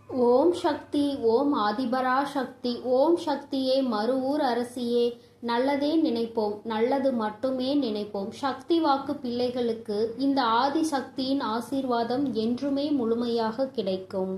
ஓம் சக்தி, ஓம் ஆதிபரா சக்தி, ஓம் சக்தியே, மறுவூர் அரசியே. நல்லதே நினைப்போம், நல்லது மட்டுமே நினைப்போம். சக்தி வாக்கு பிள்ளைகளுக்கு இந்த ஆதி சக்தியின் ஆசீர்வாதம் என்றுமே முழுமையாக கிடைக்கும்.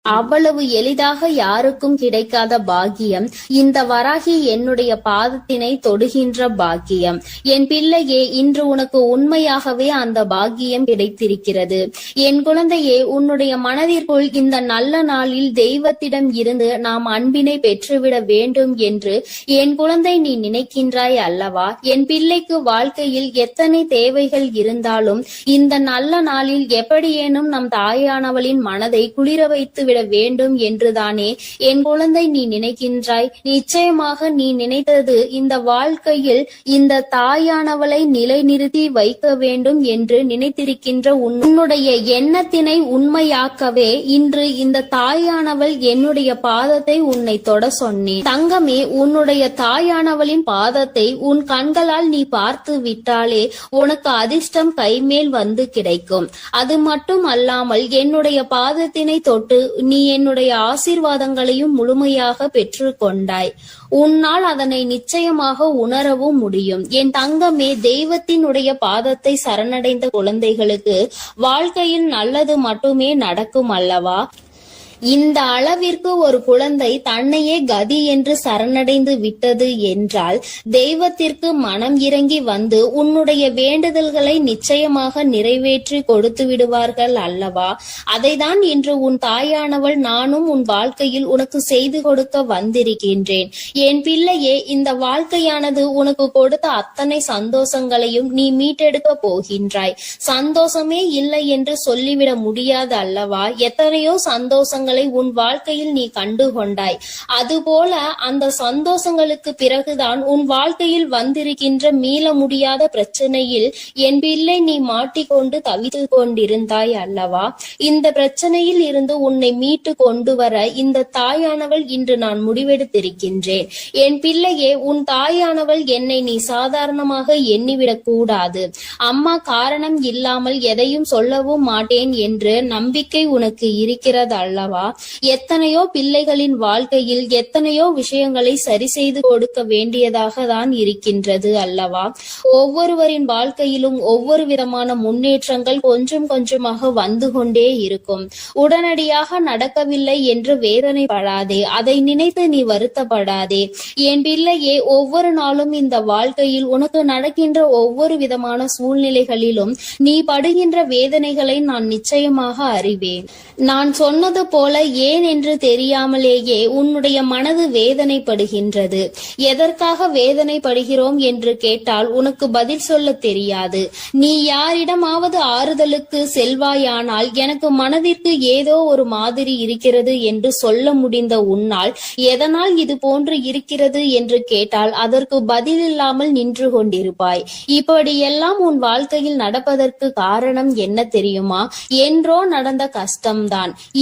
அவ்வளவு எளிதாக யாருக்கும் கிடைக்காத பாக்கியம் இந்த வராகி என்னுடைய பாதத்தினை தொடுகின்ற பாக்கியம். என் பிள்ளையே, இன்று உனக்கு உண்மையாகவே அந்த பாக்கியம் கிடைத்திருக்கிறது. என் குழந்தையே, உன்னுடைய மனதிற்குள் இந்த நல்ல நாளில் தெய்வத்திடம் இருந்து நாம் அன்பினை பெற்றுவிட வேண்டும் என்று என் குழந்தை நீ நினைக்கின்றாய் அல்லவா? என் பிள்ளைக்கு வாழ்க்கையில் எத்தனை தேவைகள் இருந்தாலும் இந்த நல்ல நாளில் எப்படியேனும் நம் தாயானவளின் மனதை குளிர வைத்து வேண்டும் என்றுதானே என் குழந்தை நீ நினைக்கின்றாய். நிச்சயமாக நீ நினைத்தது இந்த வாழ்க்கையில் இந்த தாயானவளை நிலைநிறுத்தி வைக்க வேண்டும் என்று நினைத்திருக்கின்ற உன்னுடைய எண்ணத்தினை உண்மையாக்கவே இன்று இந்த தாயானவள் என்னுடைய பாதத்தை உன்னை தொட சொன்னேன். தங்கமே, உன்னுடைய தாயானவளின் பாதத்தை உன் கண்களால் நீ பார்த்து விட்டாலே உனக்கு அதிர்ஷ்டம் கைமேல் வந்து கிடைக்கும். அது மட்டும் அல்லாமல் என்னுடைய பாதத்தினை தொட்டு நீ என்னுடைய ஆசீர்வாதங்களையும் முழுமையாக பெற்று கொண்டாய். உன்னால் அதனை நிச்சயமாக உணரவும் முடியும். என் தங்கமே, தெய்வத்தினுடைய பாதத்தை சரணடைந்த குழந்தைகளுக்கு வாழ்க்கையில் நல்லது மட்டுமே நடக்கும் அல்லவா? இந்த அளவிற்கு ஒரு குழந்தை தன்னையே கதி என்று சரணடைந்து விட்டது என்றால் தெய்வத்திற்கு மனம் இறங்கி வந்து உன்னுடைய வேண்டுதல்களை நிச்சயமாக நிறைவேற்றி கொடுத்து விடுவார்கள் அல்லவா? அதைதான் இன்று உன் தாயானவள் நானும் உன் வாழ்க்கையில் உனக்கு செய்து கொடுக்க வந்திருக்கின்றேன். என் பிள்ளையே, இந்த வாழ்க்கையானது உனக்கு கொடுத்த அத்தனை சந்தோஷங்களையும் நீ மீட்டெடுக்க போகின்றாய். சந்தோஷமே இல்லை என்று சொல்லிவிட முடியாது அல்லவா? எத்தனையோ சந்தோஷங்கள் உன் வாழ்க்கையில் நீ கண்டு கொண்டாய். அதுபோல அந்த சந்தோஷங்களுக்கு பிறகுதான் உன் வாழ்க்கையில் வந்திருக்கின்ற மீள முடியாத பிரச்சனையில் என் பிள்ளை நீ மாட்டிக்கொண்டு தவித்து கொண்டிருந்தாய் அல்லவா? இந்த பிரச்சனையில் இருந்து உன்னை மீட்டு கொண்டு வர இந்த தாயானவள் இன்று நான் முடிவெடுத்திருக்கின்றேன். என் பிள்ளையே, உன் தாயானவள் என்னை நீ சாதாரணமாக எண்ணிவிடக் கூடாது. அம்மா காரணம் இல்லாமல் எதையும் சொல்லவும் மாட்டேன் என்று நம்பிக்கை உனக்கு இருக்கிறது அல்லவா? எத்தனையோ பிள்ளைகளின் வாழ்க்கையில் எத்தனையோ விஷயங்களை சரி செய்து கொடுக்க வேண்டியதாக தான் இருக்கின்றது அல்லவா? ஒவ்வொருவரின் வாழ்க்கையிலும் ஒவ்வொரு விதமான முன்னேற்றங்கள் கொஞ்சம் கொஞ்சமாக வந்து கொண்டே இருக்கும். உடனடியாக நடக்கவில்லை என்று வேதனைப்படாதே, அதை நினைத்து நீ வருத்தப்படாதே. என் பிள்ளையே, ஒவ்வொரு நாளும் இந்த வாழ்க்கையில் உனக்கு நடக்கின்ற ஒவ்வொரு விதமான சூழ்நிலைகளிலும் நீ படுகின்ற வேதனைகளை நான் நிச்சயமாக அறிவேன். நான் சொன்னது போல ஏன் என்று தெரியாமலேயே உன்னுடைய மனது வேதனைப்படுகின்றது. எதற்காக வேதனைப்படுகிறோம் என்று கேட்டால் உனக்கு பதில் சொல்ல தெரியாது. நீ யாரிடமாவது ஆறுதலுக்கு செல்வாயானால் எனக்கு மனதிற்கு ஏதோ ஒரு மாதிரி இருக்கிறது என்று சொல்ல முடிந்த உன்னால் எதனால் இது போன்று இருக்கிறது என்று கேட்டால் அதற்கு பதில் இல்லாமல் நின்று கொண்டிருப்பாய். இப்படியெல்லாம் உன் வாழ்க்கையில் நடப்பதற்கு காரணம் என்ன தெரியுமா? என்றோ நடந்த கஷ்டம்தான்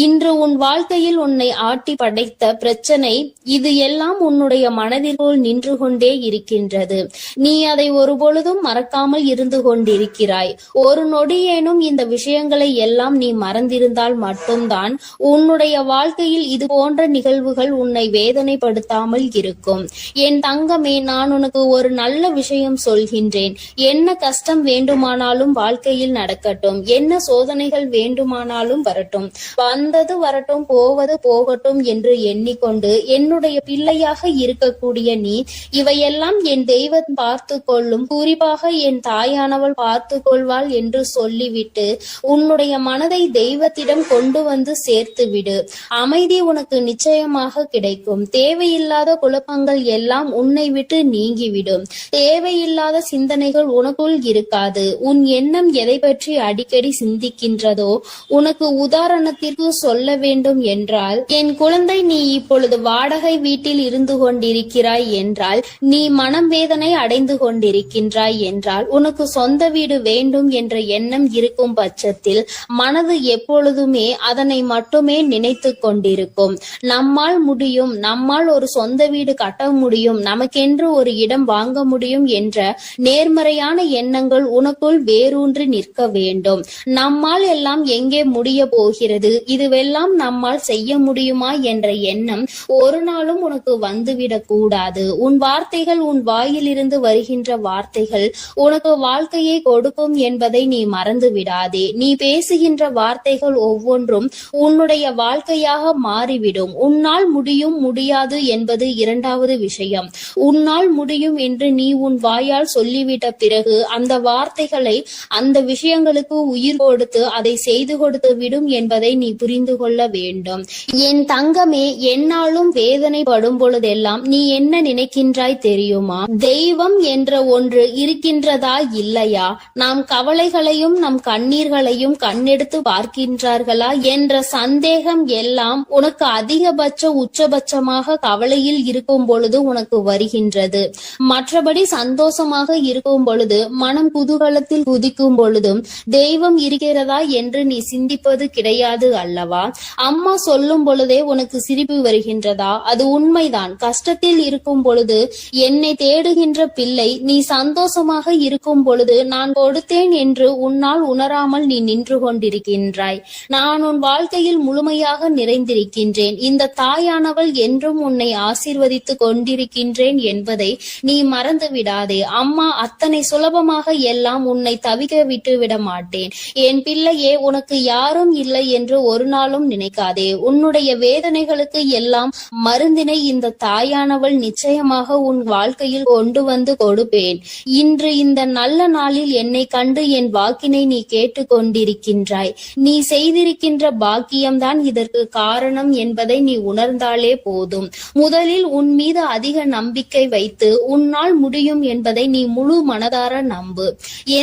இன்று உன் வாழ்க்கையில் உன்னை ஆட்டி படைத்த பிரச்சனை. இது எல்லாம் உன்னுடைய மனதிற்குள் நின்று கொண்டே இருக்கின்றது. நீ அதை ஒரு பொழுதும் மறக்காமல் இருந்து கொண்டிருக்கிறாய். ஒரு நொடியேனும் இந்த விஷயங்களை எல்லாம் நீ மறந்திருந்தால் மட்டும்தான் உன்னுடைய வாழ்க்கையில் இது போன்ற நிகழ்வுகள் உன்னை வேதனைப்படுத்தாமல் இருக்கும். என் தங்கமே, நான் உனக்கு ஒரு நல்ல விஷயம் சொல்கின்றேன். என்ன கஷ்டம் வேண்டுமானாலும் வாழ்க்கையில் நடக்கட்டும், என்ன சோதனைகள் வேண்டுமானாலும் வரட்டும், வந்தது வரட்டும், போவது போகட்டும் என்று எண்ணிக்கொண்டு என்னுடைய பிள்ளையாக இருக்கக்கூடிய நீ இவையெல்லாம் என் தெய்வம் பார்த்து கொள்ளும், குறிப்பாக என் தாயானவள் பார்த்து கொள்வாள் என்று சொல்லிவிட்டு உன்னுடைய மனதை தெய்வத்திடம் கொண்டு வந்து சேர்த்து விடு. அமைதி உனக்கு நிச்சயமாக கிடைக்கும். தேவையில்லாத குழப்பங்கள் எல்லாம் உன்னை விட்டு நீங்கிவிடும். தேவையில்லாத சிந்தனைகள் உனக்குள் இருக்காது. உன் எண்ணம் எதை பற்றி அடிக்கடி சிந்திக்கின்றதோ, உனக்கு உதாரணத்திற்கு சொல்ல வேண்டும் என்றால், என் குழந்தை, நீ இப்பொழுது வாடகை வீட்டில் இருந்து கொண்டிருக்கிறாய் என்றால், நீ மனம் வேதனை அடைந்து கொண்டிருக்கின்றாய் என்றால், உனக்கு சொந்த வீடு வேண்டும் என்ற எண்ணம் இருக்கும் பட்சத்தில் மனது எப்பொழுதுமே அதனை மட்டுமே நினைத்து கொண்டிருக்கும். நம்மால் முடியும், நம்மால் ஒரு சொந்த வீடு கட்ட முடியும், நமக்கென்று ஒரு இடம் வாங்க முடியும் என்ற நேர்மறையான எண்ணங்கள் உனக்குள் வேரூன்றி நிற்க வேண்டும். நம்மால் எல்லாம் எங்கே முடிய போகிறது, இதுவெல்லாம் நம்மால் செய்ய முடியுமா என்ற எண்ணம் ஒரு நாளும் உனக்கு வந்துவிடக் கூடாது. உன் வார்த்தைகள், உன் வாயிலிருந்து வருகின்ற வார்த்தைகள் உனக்கு வாழ்க்கையை கொடுக்கும் என்பதை நீ மறந்து விடாதே. நீ பேசுகின்ற வார்த்தைகள் ஒவ்வொன்றும் உன்னுடைய வாழ்க்கையாக மாறிவிடும். உன்னால் முடியும், முடியாது என்பது இரண்டாவது விஷயம். உன்னால் முடியும் என்று நீ உன் வாயால் சொல்லிவிட்ட பிறகு அந்த வார்த்தைகளை, அந்த விஷயங்களுக்கு உயிர் கொடுத்து அதை செய்து கொடுத்து விடும் என்பதை நீ புரிந்து கொள்ள வேண்டும். என் தங்கமே, என்னாலும் வேதனைப்படும் பொழுதெல்லாம் நீ என்ன நினைக்கின்றாய் தெரியுமா? தெய்வம் என்ற ஒன்று இருக்கின்றதா இல்லையா? நாம் கவலைகளையும் நம் கண்ணீர்களையும் கண்ணெடுத்து பார்க்கின்றார்களா என்ற சந்தேகம் எல்லாம் உனக்கு அதிகபட்ச உச்சபட்சமாக கவலையில் இருக்கும் பொழுது உனக்கு வருகின்றது. மற்றபடி சந்தோஷமாக இருக்கும் பொழுது, மனம் குதூகலத்தில் குதிக்கும் பொழுதும் தெய்வம் இருக்கிறதா என்று நீ சிந்திப்பது கிடையாது அல்லவா? அம்மா சொல்லும் பொழுதே உனக்கு சிரிப்பு வருகின்றதா? அது உண்மைதான். கஷ்டத்தில் இருக்கும் பொழுது என்னை தேடுகின்ற பிள்ளை, நீ சந்தோஷமாக இருக்கும் பொழுது நான் கொடுத்தேன் என்று உன்னால் உணராமல் நீ நின்று கொண்டிருக்கின்றாய். நான் உன் வாழ்க்கையில் முழுமையாக நிறைந்திருக்கின்றேன். இந்த தாயானவள் என்றும் உன்னை ஆசீர்வதித்து கொண்டிருக்கின்றேன் என்பதை நீ மறந்து விடாதே. அம்மா அத்தனை சுலபமாக எல்லாம் உன்னை தவிக்க விட்டு விட மாட்டேன். என் பிள்ளையே, உனக்கு யாரும் இல்லை என்று ஒரு நாளும் நினைக்காதே. உன்னுடைய வேதனைகளுக்கு எல்லாம் மருந்தினை இந்த தாயானவள் நிச்சயமாக உன் வாழ்க்கையில் கொண்டு வந்து கொடுப்பேன். இன்று இந்த நல்ல நாளில் என்னை கண்டு என் வாக்கினை நீ கேட்டு கொண்டிருக்கின்றாய். நீ செய்திருக்கின்ற பாக்கியம்தான் இதற்கு காரணம் என்பதை நீ உணர்ந்தாலே போதும். முதலில் உன் மீது அதிக நம்பிக்கை வைத்து உன்னால் முடியும் என்பதை நீ முழு மனதார நம்பு.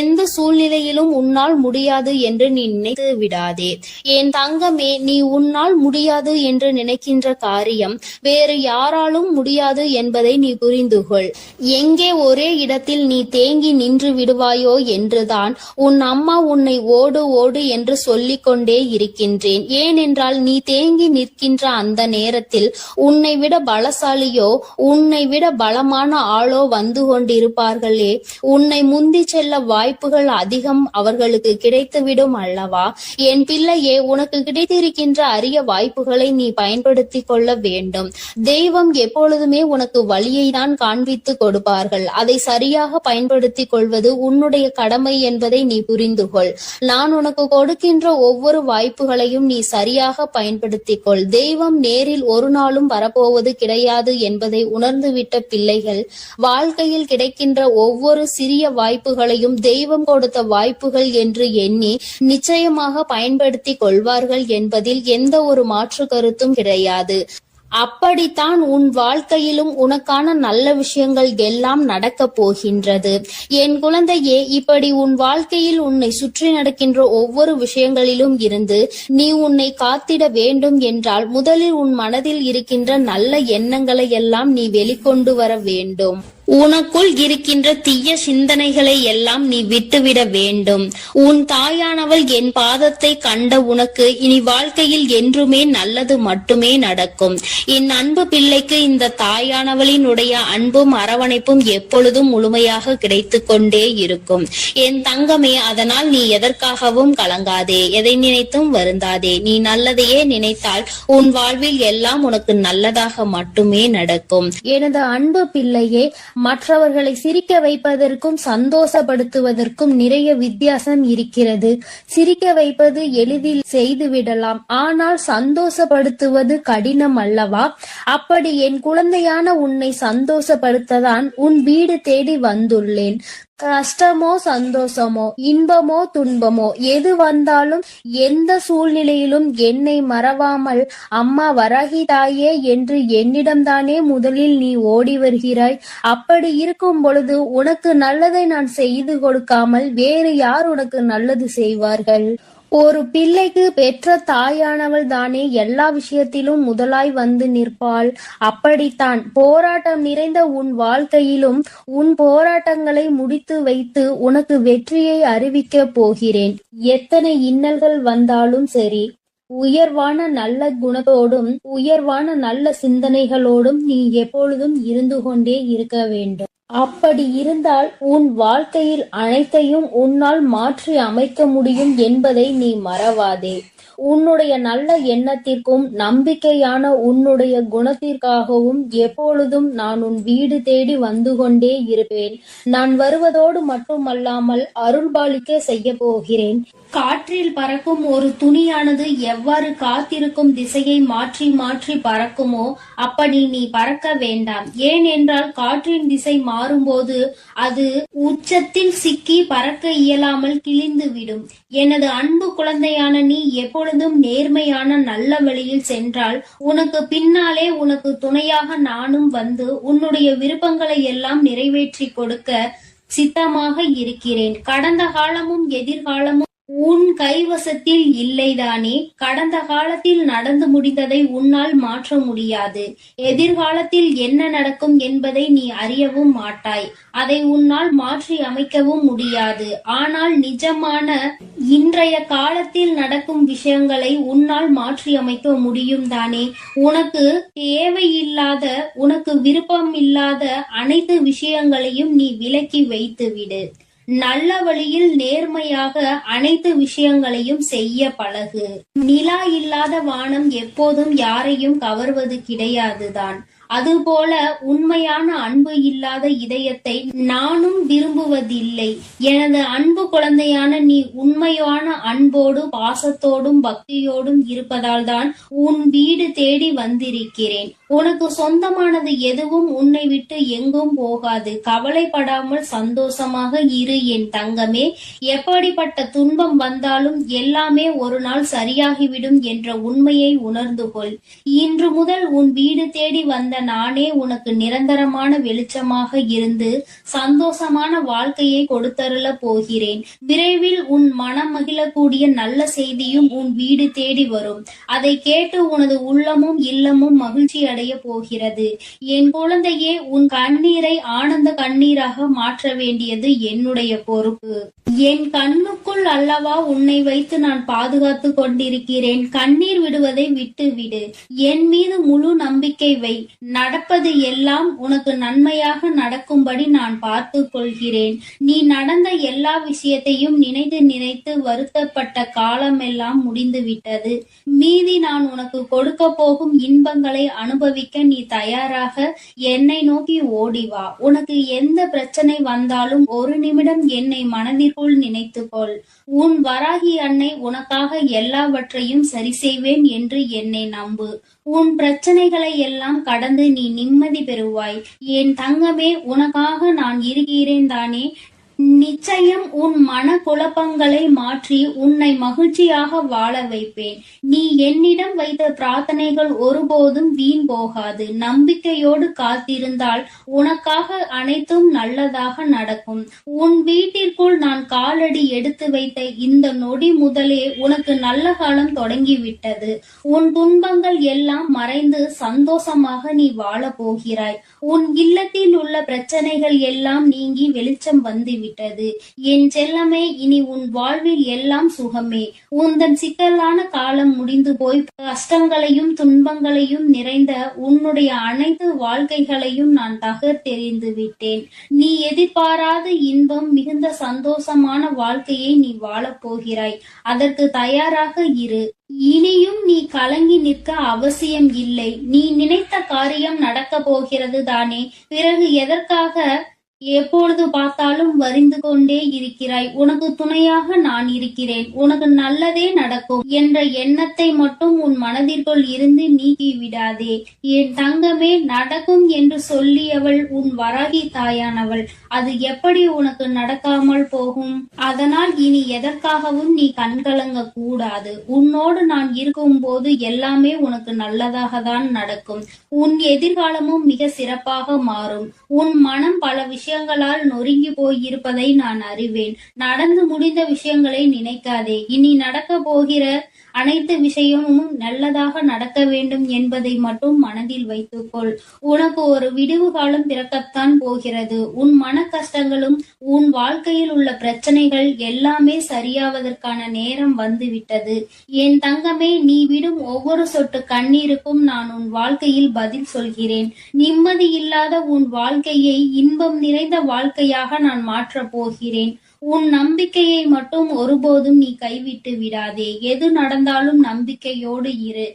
எந்த சூழ்நிலையிலும் உன்னால் முடியாது என்று நீ நினைத்து விடாதே. என் தங்கமே, நீ உன்னால் முடியாது என்று நினைக்கின்ற காரியம் வேறு யாராலும் முடியாது என்பதை நீ புரிந்து கொள். எங்கே ஒரே இடத்தில் நீ தேங்கி நின்று விடுவாயோ என்றுதான் உன் அம்மா உன்னை ஓடு ஓடு என்று சொல்லிக் கொண்டே இருக்கின்றேன். ஏனென்றால் நீ தேங்கி நிற்கின்ற அந்த நேரத்தில் உன்னை விட பலசாலியோ, உன்னை விட பலமான ஆளோ வந்து கொண்டிருப்பார்களே. உன்னை முந்தி செல்ல வாய்ப்புகள் அதிகம் அவர்களுக்கு கிடைத்துவிடும் அல்லவா? என் பிள்ளையே, உனக்கு கிடைத்திருக்கின்ற அரிய வாய்ப்புகளை நீ பயன்படுத்திக் கொள்ள வேண்டும். தெய்வம் எப்பொழுதுமே உனக்கு வழியை தான் காண்பித்து கொடுப்பார்கள். அதை சரியாக பயன்படுத்திக் கொள்வது உன்னுடைய கடமை என்பதை நீ புரிந்து கொள். நான் உனக்கு கொடுக்கின்ற ஒவ்வொரு வாய்ப்புகளையும் நீ சரியாக பயன்படுத்திக் கொள். தெய்வம் நேரில் ஒரு நாளும் வரப்போவது கிடையாது என்பதை உணர்ந்துவிட்ட பிள்ளைகள் வாழ்க்கையில் கிடைக்கின்ற ஒவ்வொரு சிறிய வாய்ப்புகளையும் தெய்வம் கொடுத்த வாய்ப்புகள் என்று எண்ணி நிச்சயமாக பயன்படுத்தி கொள்வார்கள் என்பதில் எந்த ஒரு மாற்று கருத்தும் கிடையாது. அப்படித்தான் உன் வாழ்க்கையிலும் உனக்கான நல்ல விஷயங்கள் எல்லாம் நடக்க போகின்றது. என் குழந்தையே, இப்படி உன் வாழ்க்கையில் உன்னை சுற்றி நடக்கின்ற ஒவ்வொரு விஷயங்களிலும் இருந்து நீ உன்னை காத்திட வேண்டும் என்றால் முதலில் உன் மனதில் இருக்கின்ற நல்ல எண்ணங்களை எல்லாம் நீ வெளிக்கொண்டு வர வேண்டும். உனக்குள் இருக்கின்ற தீய சிந்தனைகளை எல்லாம் நீ விட்டுவிட வேண்டும். உன் தாயானவள் என் பாதத்தை கண்ட உனக்கு இனி வாழ்க்கையில் என்றுமே நல்லது மட்டுமே நடக்கும். என் அன்பு பிள்ளைக்கு இந்த தாயானவளினுடைய அன்பும் அரவணைப்பும் எப்பொழுதும் முழுமையாக கிடைத்து கொண்டே இருக்கும். என் தங்கமே, அதனால் நீ எதற்காகவும் கலங்காதே, எதை நினைத்தும் வருந்தாதே. நீ நல்லதையே நினைத்தால் உன் வாழ்வில் எல்லாம் உனக்கு நல்லதாக மட்டுமே நடக்கும். எனது அன்பு பிள்ளையே, மற்றவர்களை சிரிக்க வைப்பதற்கும் சந்தோஷப்படுத்துவதற்கும் நிறைய வித்தியாசம் இருக்கிறது. சிரிக்க வைப்பது எளிதில் செய்துவிடலாம், ஆனால் சந்தோஷப்படுத்துவது கடினம் அல்லவா? அப்படி என் குழந்தையான உன்னை சந்தோஷப்படுத்ததான் உன் வீடு தேடி வந்துள்ளேன். கஷ்டமோ சந்தோஷமோ, இன்பமோ துன்பமோ, எது வந்தாலும் எந்த சூழ்நிலையிலும் என்னை மறவாமல் அம்மா வராகி தாயே என்று என்னிடம்தானே முதலில் நீ ஓடி வருகிறாய். அப்படி இருக்கும் பொழுது உனக்கு நல்லதை நான் செய்து கொடுக்காமல் வேறு யார் உனக்கு நல்லது செய்வார்கள்? ஒரு பிள்ளைக்கு பெற்ற தாயானவள் தானே எல்லா விஷயத்திலும் முதலாய் வந்து நிற்பாள். அப்படித்தான் போராட்டம் நிறைந்த உன் வாழ்க்கையிலும் உன் போராட்டங்களை முடித்து வைத்து உனக்கு வெற்றியை அறிவிக்க போகிறேன். எத்தனை இன்னல்கள் வந்தாலும் சரி, உயர்வான நல்ல குணத்தோடும் உயர்வான நல்ல சிந்தனைகளோடும் நீ எப்பொழுதும் இருந்து கொண்டே இருக்க வேண்டும். அப்படி இருந்தால் உன் வாழ்க்கையில் அனைத்தையும் உன்னால் மாற்றி அமைக்க முடியும் என்பதை நீ மறவாதே. உன்னுடைய நல்ல எண்ணத்திற்கும் நம்பிக்கையான உன்னுடைய குணத்திற்காகவும் எப்பொழுதும் நான் உன் வீடு தேடி வந்து கொண்டே இருப்பேன். நான் வருவதோடு மட்டுமல்லாமல் அருள்பாலிக்க செய்ய போகிறேன். காற்றில் பறக்கும் ஒரு துணியானது எவ்வாறு காத்திருக்கும் திசையை மாற்றி மாற்றி பறக்குமோ அப்படி நீ பறக்க வேண்டாம். ஏனென்றால் காற்றின் திசை மாறும்போது அது உச்சத்தில் சிக்கி பறக்க இயலாமல் கிழிந்து விடும். எனது அன்பு குழந்தையான நீ எப்பொழுதும் நேர்மையான நல்ல வழியில் சென்றால் உனக்கு பின்னாலே உனக்கு துணையாக நானும் வந்து உன்னுடைய விருப்பங்களை எல்லாம் நிறைவேற்றி கொடுக்க சித்தமாக இருக்கிறேன். கடந்த காலமும் எதிர்காலமும் உன் கைவசத்தில் இல்லைதானே? கடந்த காலத்தில் நடந்து முடிந்ததை உன்னால் மாற்ற முடியாது. எதிர்காலத்தில் என்ன நடக்கும் என்பதை நீ அறியவும் மாட்டாய். அதை உன்னால் மாற்றி அமைக்கவும் முடியாது. ஆனால் நிஜமான இன்றைய காலத்தில் நடக்கும் விஷயங்களை உன்னால் மாற்றி அமைக்க முடியும் தானே? உனக்கு தேவையில்லாத, உனக்கு விருப்பம் இல்லாத அனைத்து விஷயங்களையும் நீ விலக்கி வைத்து விடு. நல்ல வழியில் நேர்மையாக அனைத்து விஷயங்களையும் செய்ய பழகு. நிலா இல்லாத வானம் எப்போதும் யாரையும் கவர்வது கிடையாதுதான். அதுபோல உண்மையான அன்பு இல்லாத இதயத்தை நானும் விரும்புவதில்லை. எனது அன்பு குழந்தையான நீ உண்மையான அன்போடு பாசத்தோடும் பக்தியோடும் இருப்பதால் தான் உன் வீடு தேடி வந்திருக்கிறேன். உனக்கு சொந்தமானது எதுவும் உன்னை விட்டு எங்கும் போகாது. கவலைப்படாமல் சந்தோஷமாக இரு என் தங்கமே. எப்படிப்பட்ட துன்பம் வந்தாலும் எல்லாமே ஒரு நாள் சரியாகிவிடும் என்ற உண்மையை உணர்ந்து கொள். இன்று முதல் உன் வீடு தேடி வந்த நானே உனக்கு நிரந்தரமான வெளிச்சமாக இருந்து சந்தோஷமான வாழ்க்கையை கொடுத்தருள போகிறேன். விரைவில் உன் மனம் மகிழக்கூடிய நல்ல செய்தியும் உன் வீடு தேடி வரும். அதை கேட்டு உனது உள்ளமும் இல்லமும் மகிழ்ச்சி அடைய போகிறது. என் குழந்தையே, உன் கண்ணீரை ஆனந்த கண்ணீராக மாற்ற வேண்டியது என்னுடைய பொறுப்பு. என் கண்ணுக்குள் அல்லவா உன்னை வைத்து நான் பாதுகாத்து கொண்டிருக்கிறேன். கண்ணீர் விடுவதை விட்டு விடு. என் மீது முழு நம்பிக்கை வை. நடப்பது எல்லாம் உனக்கு நன்மையாக நடக்கும்படி நான் பார்த்து கொள்கிறேன். நீ நடந்த எல்லா விஷயத்தையும் நினைத்து நினைத்து வருத்தப்பட்ட காலமெல்லாம் முடிந்து விட்டது. மீதி நான் உனக்கு கொடுக்க போகும் இன்பங்களை அனுபவிக்க நீ தயாராக என்னை நோக்கி ஓடிவா. உனக்கு எந்த பிரச்சனை வந்தாலும் ஒரு நிமிடம் என்னை மனதிற்குள் நினைத்துக்கொள். உன் வராகி அன்னை உனக்காக எல்லாவற்றையும் சரி செய்வேன் என்று என்னை நம்பு. உன் பிரச்சனைகளை எல்லாம் கடந்து நீ நிம்மதி பெறுவாய். என் தங்கமே, உனக்காக நான் இருக்கிறேன் தானே? நிச்சயம் உன் மன குழப்பங்களை மாற்றி உன்னை மகிழ்ச்சியாக வாழ வைப்பேன். நீ என்னிடம் வைத்த பிரார்த்தனைகள் ஒருபோதும் வீண் போகாது. நம்பிக்கையோடு காத்திருந்தால் உனக்காக அனைத்தும் நல்லதாக நடக்கும். உன் வீட்டிற்குள் நான் காலடி எடுத்து வைத்த இந்த நொடி முதலே உனக்கு நல்ல காலம் தொடங்கிவிட்டது. உன் துன்பங்கள் எல்லாம் மறைந்து சந்தோஷமாக நீ வாழ போகிறாய். உன் இல்லத்தில் உள்ள பிரச்சனைகள் எல்லாம் நீங்கி வெளிச்சம் வந்துவிட்டது. என் செல்லமே, இனி உன் வாழ்வில் எல்லாம் சுகமே. உந்தன் சிக்கலான காலம் முடிந்து போய் கஷ்டங்களையும் துன்பங்களையும் நிறைந்த உன்னுடைய அனைத்து வாழ்க்கைகளையும் நான் தகர்த்தெறிந்து விட்டேன். நீ எதிர்பாராத இன்பம் மிகுந்த சந்தோஷமான வாழ்க்கையை நீ வாழப் போகிறாய். அதற்கு தயாராக இரு. இனியும் நீ கலங்கி நிற்க அவசியம் இல்லை. நீ நினைத்த காரியம் நடக்க போகிறது தானே? பிறகு எதற்காக எப்பொழுது பார்த்தாலும் வரிந்து கொண்டே இருக்கிறாய்? உனக்கு துணையாக நான் இருக்கிறேன். உனக்கு நல்லதே நடக்கும் என்ற எண்ணத்தை மட்டும் உன் மனதிற்குள் இருந்து நீக்கி விடாதே. என் தங்கமே, நடக்கும் என்று சொல்லியவள் உன் வராகி தாயானவள். அது எப்படி உனக்கு நடக்காமல் போகும்? அதனால் இனி எதற்காகவும் நீ கண்கலங்க கூடாது. உன்னோடு நான் இருக்கும் போது எல்லாமே உனக்கு நல்லதாக தான் நடக்கும். உன் எதிர்காலமும் மிக சிறப்பாக மாறும். உன் மனம் பல விஷயங்களால் நொறுங்கி போயிருப்பதை நான் அறிவேன். நடந்து முடிந்த விஷயங்களை நினைக்காதே. இனி நடக்க போகிற அனைத்து விஷயமும் நல்லதாக நடக்க வேண்டும் என்பதை மட்டும் மனதில் வைத்துக்கொள். உனக்கு ஒரு விடிவு காலம் பிறக்கத்தான் போகிறது. உன் மன கஷ்டங்களும் உன் வாழ்க்கையில் உள்ள பிரச்சனைகள் எல்லாமே சரியாவதற்கான நேரம் வந்துவிட்டது. என் தங்கமே, நீ விடும் ஒவ்வொரு சொட்டு கண்ணீருக்கும் நான் உன் வாழ்க்கையில் பதில் சொல்கிறேன். நிம்மதி இல்லாத உன் வாழ்க்கையை இன்பம் நிறைந்த வாழ்க்கையாக நான் மாற்றப் போகிறேன். உன் நம்பிக்கையை மட்டும் ஒருபோதும் நீ கைவிட்டு விடாதே. எது நடந்தாலும் நம்பிக்கையோடு இரு.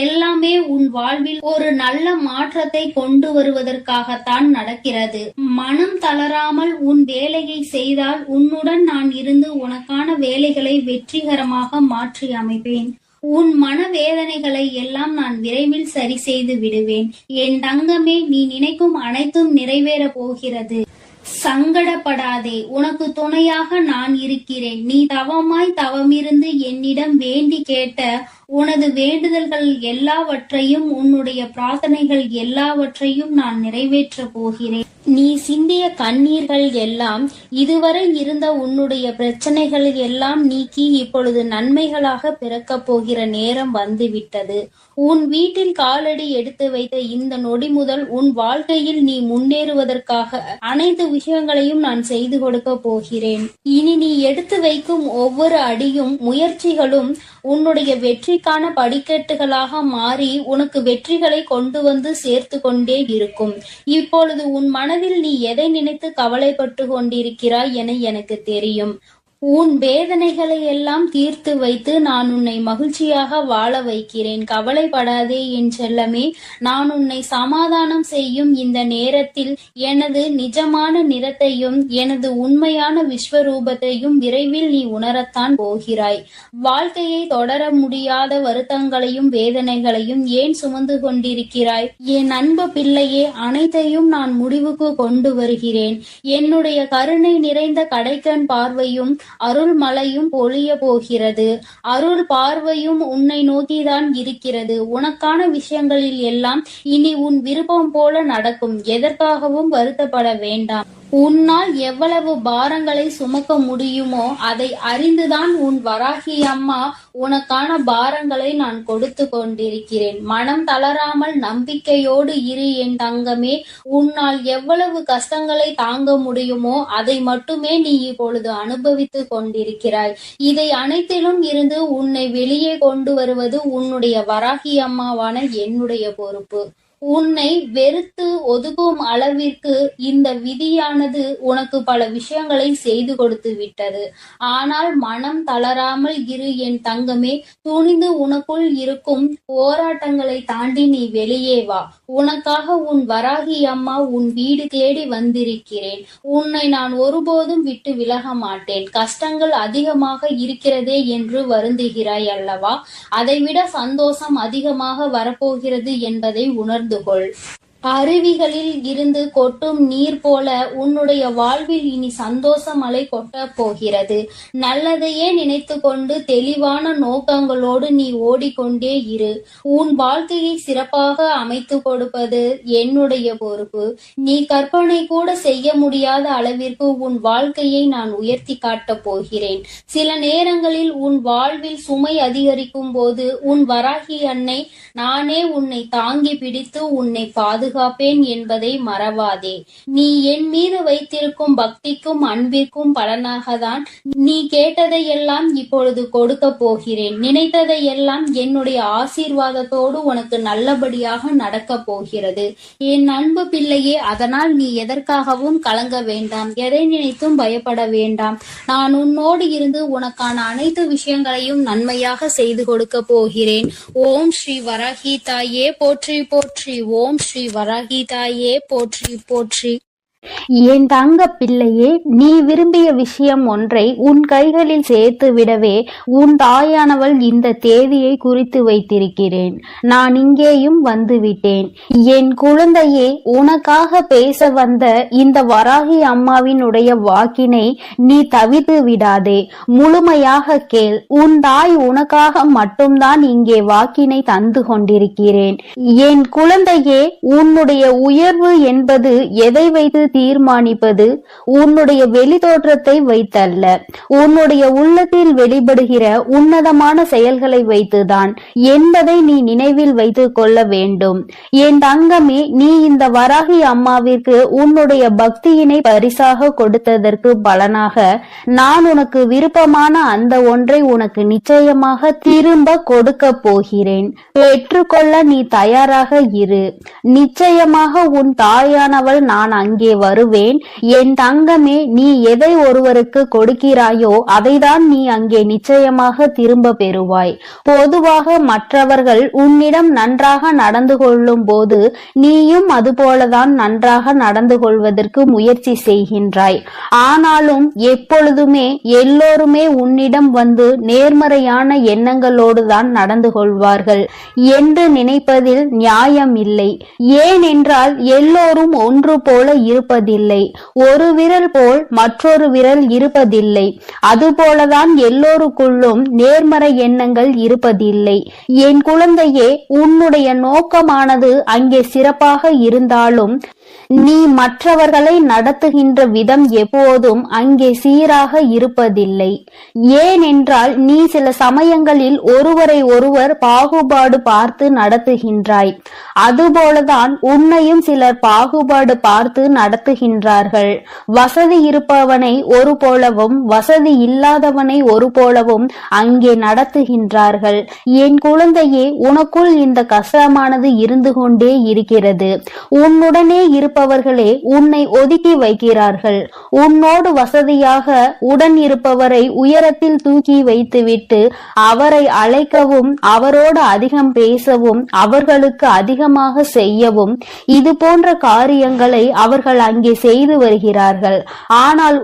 எல்லாமே உன் வாழ்வில் ஒரு நல்ல மாற்றத்தை கொண்டு வருவதற்காகத்தான் நடக்கிறது. மனம் தளராமல் உன் வேலையை செய்தால் உன்னுடன் நான் இருந்து உனக்கான வேலைகளை வெற்றிகரமாக மாற்றி அமைப்பேன். உன் மனவேதனைகளை எல்லாம் நான் விரைவில் சரி செய்து விடுவேன். என் தங்கமே, நீ நினைக்கும் அனைத்தும் நிறைவேற போகிறது. சங்கடப்படாதே, உனக்கு துணையாக நான் இருக்கிறேன். நீ தவமாய் தவமிருந்து என்னிடம் வேண்டி கேட்ட உனது வேண்டுதல்கள் எல்லாவற்றையும், உன்னுடைய பிரார்த்தனைகள் எல்லாவற்றையும் நான் நிறைவேற்ற போகிறேன். நீ சிந்திய கண்ணீர்கள் எல்லாம், இதுவரை இருந்த உன்னுடைய பிரச்சனைகள் எல்லாம் நீக்கி இப்பொழுது நன்மைகளாக பிறக்கப் போகிற நேரம் வந்துவிட்டது. உன் வீட்டில் காலடி எடுத்து வைத்த இந்த நொடி முதல் உன் வாழ்க்கையில் நீ முன்னேறுவதற்காக அனைத்து விஷயங்களையும் நான் செய்து கொடுக்க போகிறேன். இனி நீ எடுத்து வைக்கும் ஒவ்வொரு அடியும் முயற்சிகளும் உன்னுடைய வெற்றிக்கான படிக்கட்டுகளாக மாறி உனக்கு வெற்றிகளை கொண்டு வந்து சேர்த்து கொண்டே இருக்கும். இப்பொழுது உன் மனதில் நீ எதை நினைத்து கவலைப்பட்டு கொண்டிருக்கிறாய் என எனக்கு தெரியும். உன் வேதனைகளை எல்லாம் தீர்த்து வைத்து நான் உன்னை மகிழ்ச்சியாக வாழ வைக்கிறேன். கவலைப்படாதே என் செல்லமே. நான் உன்னை சமாதானம் செய்யும் இந்த நேரத்தில் எனது நிஜமான நிறத்தையும் எனது உண்மையான விஸ்வரூபத்தையும் விரைவில் நீ உணரத்தான் போகிறாய். வாழ்க்கையை தொடர முடியாத வருத்தங்களையும் வேதனைகளையும் ஏன் சுமந்து கொண்டிருக்கிறாய்? என் அன்பு பிள்ளையே, அனைத்தையும் நான் முடிவுக்கு கொண்டு வருகிறேன். என்னுடைய கருணை நிறைந்த கடைக்கண் பார்வையும் அருள் மழையும் பொழிய போகிறது. அருள் பார்வையும் உன்னை நோக்கிதான் இருக்கிறது. உனக்கான விஷயங்களில் எல்லாம் இனி உன் விருப்பம் போல நடக்கும். எதற்காகவும் வருத்தப்பட வேண்டாம். உன்னால் எவ்வளவு பாரங்களை சுமக்க முடியுமோ அதை அறிந்துதான் உன் வராகி அம்மா உனக்கான பாரங்களை நான் கொடுத்து கொண்டிருக்கிறேன். மனம் தளராமல் நம்பிக்கையோடு இரு என் தங்கமே. உன்னால் எவ்வளவு கஷ்டங்களை தாங்க முடியுமோ அதை மட்டுமே நீ இப்பொழுது அனுபவித்து கொண்டிருக்கிறாய். இதை அனைத்திலும் இருந்து உன்னை வெளியே கொண்டு வருவது உன்னுடைய வராகி அம்மாவான என்னுடைய பொறுப்பு. உன்னை வெறுத்து ஒதுக்கும் அளவிற்கு இந்த விதியானது உனக்கு பல விஷயங்களை செய்து கொடுத்து விட்டது. ஆனால் மனம் தளராமல் இரு என் தங்கமே. துணிந்து உனக்குள் இருக்கும் போராட்டங்களை தாண்டி நீ வெளியே வா. உனக்காக உன் வராகி அம்மா உன் வீடு தேடி வந்திருக்கிறேன். உன்னை நான் ஒருபோதும் விட்டு விலக மாட்டேன். கஷ்டங்கள் அதிகமாக இருக்கிறதே என்று வருந்துகிறாய் அல்லவா? அதைவிட சந்தோஷம் அதிகமாக வரப்போகிறது என்பதை உணர்ந்து கொள். அருவிகளில் இருந்து கொட்டும் நீர் போல உன்னுடைய வாழ்வில் இனி சந்தோஷ மழை கொட்ட போகிறது. நல்லதையே நினைத்து கொண்டு தெளிவான நோக்கங்களோடு நீ ஓடிக்கொண்டே இரு. உன் வாழ்க்கையை சிறப்பாக அமைத்து கொடுப்பது என்னுடைய பொறுப்பு. நீ கற்பனை கூட செய்ய முடியாத அளவிற்கு உன் வாழ்க்கையை நான் உயர்த்தி காட்டப் போகிறேன். சில நேரங்களில் உன் வாழ்வில் சுமை அதிகரிக்கும் போது உன் வராகி அன்னை நானே உன்னை தாங்கி பிடித்து உன்னை பாதுகாப்பேன் என்பதை மறவாதே. நீ என் மீது வைத்திருக்கும் பக்திக்கும் அன்பிற்கும் பலனாகத்தான் நீ கேட்டதையெல்லாம் இப்பொழுது கொடுக்க போகிறேன். நினைத்ததையெல்லாம் என்னுடைய ஆசீர்வாதத்தோடு உனக்கு நல்லபடியாக நடக்க போகிறது. என் அன்பு பிள்ளையே, அதனால் நீ எதற்காகவும் கலங்க வேண்டாம். எதை நினைத்தும் பயப்பட வேண்டாம். நான் உன்னோடு இருந்து உனக்கான அனைத்து விஷயங்களையும் நன்மையாக செய்து கொடுக்க போகிறேன். ஓம் ஸ்ரீ வராகி தாயே போற்றி போற்றி. ஓம் ஸ்ரீ வராகி தாயே போற்றி போற்றி. என் தங்க பிள்ளையே, நீ விரும்பிய விஷயம் ஒன்றை உன் கைகளில் சேர்த்து விடவே உன் தாயானவள் இந்த தேதியை குறித்து வைத்திருக்கிறேன். நான் இங்கேயும் வந்துவிட்டேன். என் குழந்தையே, உனக்காக பேச வந்த இந்த வராகி அம்மாவினுடைய வாக்கினை நீ தவிர்த்து விடாதே. முழுமையாக கேள். உன் தாய் உனக்காக மட்டும்தான் இங்கே வாக்கினை தந்து கொண்டிருக்கிறேன். என் குழந்தையே, உன்னுடைய உயர்வு என்பது எதை வைத்து தீர்மானிப்பது உன்னுடைய வெளி தோற்றத்தை வைத்தல்ல, உன்னுடைய உள்ளத்தில் வெளிப்படுகிற உன்னதமான செயல்களை வைத்துதான் என்பதை நீ நினைவில் வைத்துக் கொள்ள வேண்டும். என் தங்கமே, நீ இந்த வராகி அம்மாவிற்கு உன்னுடைய பக்தியினை பரிசாக கொடுத்ததற்கு பலனாக நான் உனக்கு விருப்பமான அந்த ஒன்றை உனக்கு நிச்சயமாக திரும்ப கொடுக்க போகிறேன். பெற்றுக்கொள்ள நீ தயாராக இரு. நிச்சயமாக உன் தாயானவள் நான் அங்கே வருவேன். என் தங்கமே, நீ எதை ஒருவருக்கு கொடுக்கிறாயோ அதைதான் நீ அங்கே நிச்சயமாக திரும்ப பெறுவாய். பொதுவாக மற்றவர்கள் உன்னிடம் நன்றாக நடந்து கொள்ளும் போது நீயும் அதுபோலதான் நன்றாக நடந்து கொள்வதற்கு முயற்சி செய்கின்றாய். ஆனாலும் எப்பொழுதுமே எல்லோருமே உன்னிடம் வந்து நேர்மறையான எண்ணங்களோடு தான் நடந்து கொள்வார்கள் என்று நினைப்பதில் நியாயம் இல்லை. ஏனென்றால் எல்லோரும் ஒன்று போல இருப்பதில்லை. ஒரு விரல் போல் மற்றொரு விரல் இருப்பதில்லை. அதுபோலதான் எல்லோருக்குள்ளும் நேர்மறை எண்ணங்கள் இருப்பதில்லை. என் குழந்தையே, உன்னுடைய நோக்கமானது அங்கே சிறப்பாக இருந்தாலும் நீ மற்றவர்களை நடத்துகின்ற விதம் எப்போதும் அங்கே சீராக இருப்பதில்லை. ஏனென்றால் நீ சில சமயங்களில் ஒருவரை ஒருவர் பாகுபாடு பார்த்து நடத்துகின்றாய். அதுபோலதான் உன்னையும் சிலர் பாகுபாடு பார்த்து நடத்துகின்றார்கள். வசதி இருப்பவனை ஒரு போலவும் வசதி இல்லாதவனை ஒரு போலவும் அங்கே நடத்துகின்றார்கள். என் குழந்தையே, உனக்குள் இந்த கஷ்டமானது இருந்து கொண்டே இருக்கிறது. உன்னுடனே இருப்பவர்களே உன்னை ஒதுக்கி வைக்கிறார்கள். உன்னோடு வசதியாக உடன் இருப்பவரை உயரத்தில் தூக்கி வைத்துவிட்டு அவரை அழைக்கவும் அவரோடு அதிகம் பேசவும் அவர்களுக்கு அதிகமாக செய்யவும் இது போன்ற காரியங்களை அவர்கள் அங்கே செய்து வருகிறார்கள். ஆனால்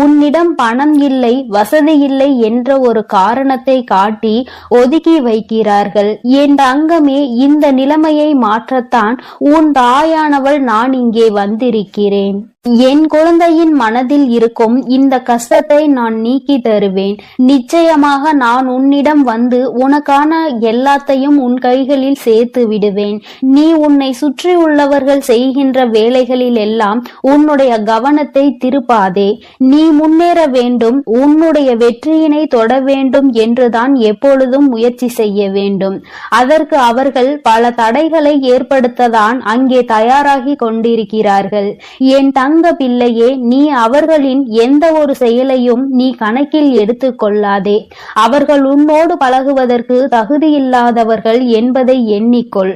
உன்னிடம் பணம் இல்லை, வசதி இல்லை என்ற ஒரு காரணத்தை காட்டி ஒதுக்கி வைக்கிறார்கள். என் தங்கமே, இந்த நிலைமையை மாற்றத்தான் உன் தாயானவள் நான் இங்கே வந்திருக்கிறேன். என் குழந்தையின் மனதில் இருக்கும் இந்த கஷ்டத்தை நான் நீக்கி தருவேன். நிச்சயமாக நான் உன்னிடம் வந்து உனக்கான எல்லாத்தையும் உன் கைகளில் சேர்த்து விடுவேன். நீ உன்னை சுற்றி உள்ளவர்கள் செய்கின்ற வேலைகளில் எல்லாம் உன்னுடைய கவனத்தை திருப்பாதே. நீ முன்னேற வேண்டும், உன்னுடைய வெற்றியினை தொட வேண்டும் என்றுதான் எப்பொழுதும் முயற்சி செய்ய வேண்டும். அதற்கு அவர்கள் பல தடைகளை ஏற்படுத்ததான் அங்கே தயாராகி கொண்டிருக்கிறார்கள். என் தங்க பிள்ளையே, நீ அவர்களின் எந்த ஒரு செயலையும் நீ கணக்கில் எடுத்துக் கொள்ளாதே. அவர்கள் உன்னோடு பழகுவதற்கு தகுதியில்லாதவர்கள் என்பதை எண்ணிக்கொள்.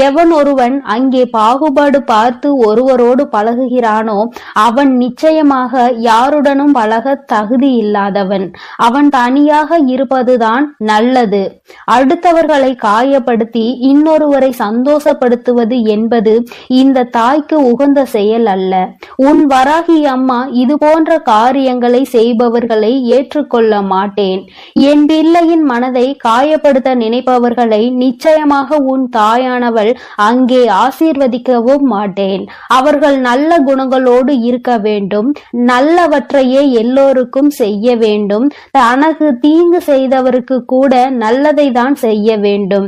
எவன் ஒருவன் அங்கே பாகுபாடு பார்த்து ஒருவரோடு பழகுகிறானோ அவன் நிச்சயமாக யாருடனும் பழக தகுதி இல்லாதவன். அவன் தனியாக இருப்பதுதான் நல்லது. அடுத்தவர்களை காயப்படுத்தி இன்னொருவரை சந்தோஷப்படுத்துவது என்பது இந்த தாய்க்கு உகந்த செயல் அல்ல. உன் வராகி அம்மா இது போன்ற காரியங்களை செய்பவர்களை ஏற்றுக்கொள்ள மாட்டேன். என் பிள்ளையின் மனதை காயப்படுத்த நினைப்பவர்களை நிச்சயமாக உன் தாயானவள் அங்கே ஆசீர்வதிக்கவும் மாட்டேன். அவர்கள் நல்ல குணங்களோடு இருக்க வேண்டும், நல்லவற்றையே எல்லோருக்கும் செய்ய வேண்டும், தனக்கு தீங்கு செய்தவருக்கு கூட நல்லதை தான் செய்ய வேண்டும்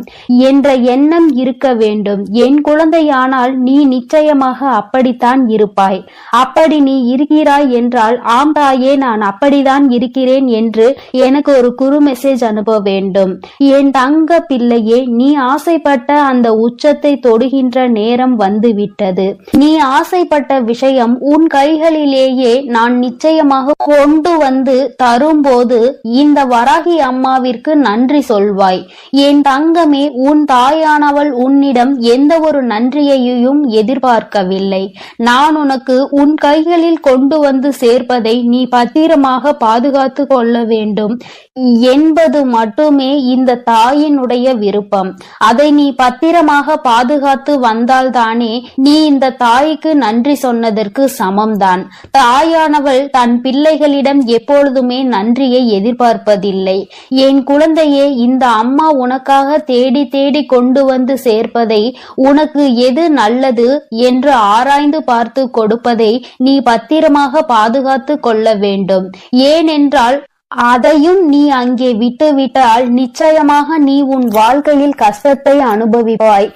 என்ற எண்ணம் இருக்க வேண்டும். என் குழந்தையானால் நீ நிச்சயமாக அப்படித்தான் இருப்பாய். அப்படி நீ இருக்கிறாய் என்றால் ஆம் தாயே, நான் அப்படிதான் இருக்கிறேன் என்று எனக்கு ஒரு குறு மெசேஜ் அனுப்ப வேண்டும். என் தங்க பிள்ளையே, நீ ஆசைப்பட்ட அந்த உச்சத்தை தொடுகின்ற நேரம் வந்துவிட்டது. நீ ஆசைப்பட்ட விஷயம் உன் கைகளிலேயே நான் நிச்சயமாக கொண்டு வந்து தரும்போது இந்த வராகி அம்மாவிற்கு நன்றி சொல்வாய். என் தங்கமே, உன் தாயானவள் உன்னிடம் எந்த ஒரு நன்றியையும் எதிர்பார்க்கவில்லை. நான் உனக்கு உன் கைகளில் கொண்டு வந்து சேர்ப்பதை நீ பத்திரமாக பாதுகாத்து கொள்ள வேண்டும் என்பது மட்டுமே இந்த தாயினுடைய விருப்பம். அதை நீ பத்திரமாக பாதுகாத்து வந்தால்தானே நீ இந்த தாய்க்கு நன்றி சொன்னதற்கு சமம்தான். தாயானவள் தன் பிள்ளைகளிடம் எப்பொழுதுமே நன்றியை எதிர்பார்ப்பதில்லை. என் குழந்தையே, இந்த அம்மா உனக்காக தேடி தேடி கொண்டு வந்து சேர்ப்பதை, உனக்கு எது நல்லது என்று ஆராய்ந்து பார்த்து கொடுப்பதை நீ பத்திரமாக பாதுகாத்து கொள்ள வேண்டும். ஏனென்றால் அதையும் நீ அங்கே விட்டுவிட்டால் நிச்சயமாக நீ உன் வாழ்க்கையில் கஷ்டத்தை அனுபவிப்பாய்